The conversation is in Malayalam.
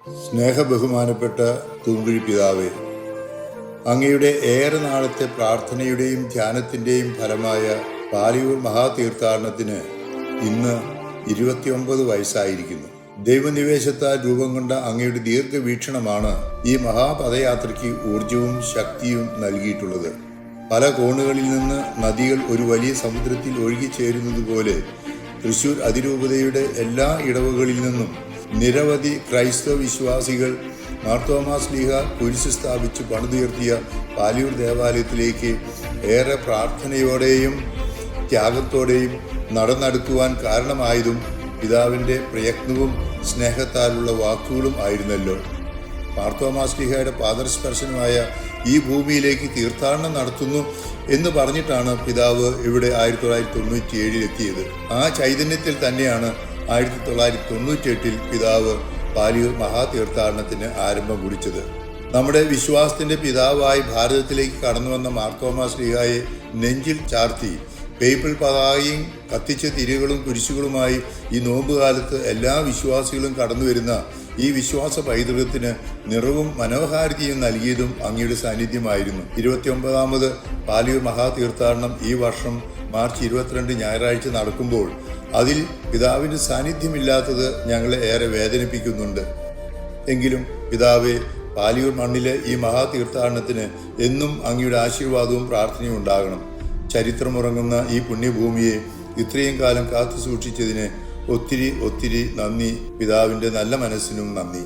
സ്നേഹബഹുമാനപ്പെട്ട തൂങ്കുഴി പിതാവേ, അങ്ങയുടെ ഏറെ നാളത്തെ പ്രാർത്ഥനയുടെയും ധ്യാനത്തിൻ്റെയും ഫലമായ പാലിയൂർ മഹാതീർത്ഥാടനത്തിന് ഇന്ന് 29 വയസ്സായിരിക്കുന്നു. ദൈവനിവേശത്താൽ രൂപം കൊണ്ട അങ്ങയുടെ ദീർഘവീക്ഷണമാണ് ഈ മഹാപദയാത്രയ്ക്ക് ഊർജവും ശക്തിയും നൽകിയിട്ടുള്ളത്. പല കോണുകളിൽ നിന്ന് നദികൾ ഒരു വലിയ സമുദ്രത്തിൽ ഒഴുകിച്ചേരുന്നത് പോലെ തൃശൂർ അതിരൂപതയുടെ എല്ലാ ഇടവകളിൽ നിന്നും നിരവധി ക്രൈസ്തവ വിശ്വാസികൾ മാർത്തോമാ ശ്ലീഹ കുരിശ് സ്ഥാപിച്ച് പണിതുയർത്തിയ പാലിയൂർ ദേവാലയത്തിലേക്ക് ഏറെ പ്രാർത്ഥനയോടെയും ത്യാഗത്തോടെയും നടന്നെടുക്കുവാൻ കാരണമായതും പിതാവിൻ്റെ പ്രയത്നവും സ്നേഹത്താലുള്ള വാക്കുകളും ആയിരുന്നല്ലോ. മാർത്തോമാ ശ്ലീഹയുടെ പാദസ്പർശനമായ ഈ ഭൂമിയിലേക്ക് തീർത്ഥാടനം നടത്തുന്നു എന്ന് പറഞ്ഞിട്ടാണ് പിതാവ് ഇവിടെ 1997 എത്തിയത്. ആ ചൈതന്യത്തിൽ തന്നെയാണ് 1998 പിതാവ് പാലിയൂർ മഹാതീർത്ഥാടനത്തിന് ആരംഭം കുറിച്ചത്. നമ്മുടെ വിശ്വാസത്തിന്റെ പിതാവായി ഭാരതത്തിലേക്ക് കടന്നു വന്ന മാർത്തോമാ ശ്ലീഹായെ നെഞ്ചിൽ ചാർത്തി പേപ്പിൾ പതാകയും കത്തിച്ച തിരികളും കുരിശുകളുമായി ഈ നോമ്പുകാലത്ത് എല്ലാ വിശ്വാസികളും കടന്നു വരുന്ന ഈ വിശ്വാസ പൈതൃകത്തിന് നിറവും മനോഹാരിതയും നൽകിയതും അങ്ങയുടെ സാന്നിധ്യമായിരുന്നു. 29ാമത് പാലിയൂർ മഹാതീർത്ഥാടനം ഈ വർഷം മാർച്ച് 22 ഞായറാഴ്ച നടക്കുമ്പോൾ അതിൽ പിതാവിൻ്റെ സാന്നിധ്യമില്ലാത്തത് ഞങ്ങളെ ഏറെ വേദനിപ്പിക്കുന്നുണ്ട്. എങ്കിലും പിതാവെ, പാലിയൂർ മണ്ണിലെ ഈ മഹാതീർത്ഥാടനത്തിന് എന്നും അങ്ങയുടെ ആശീർവാദവും പ്രാർത്ഥനയും ഉണ്ടാകണം. ചരിത്രമുറങ്ങുന്ന ഈ പുണ്യഭൂമിയെ ഇത്രയും കാലം കാത്തു സൂക്ഷിച്ചതിന് ഒത്തിരി നന്ദി. പിതാവിൻ്റെ നല്ല മനസ്സിനും നന്ദി.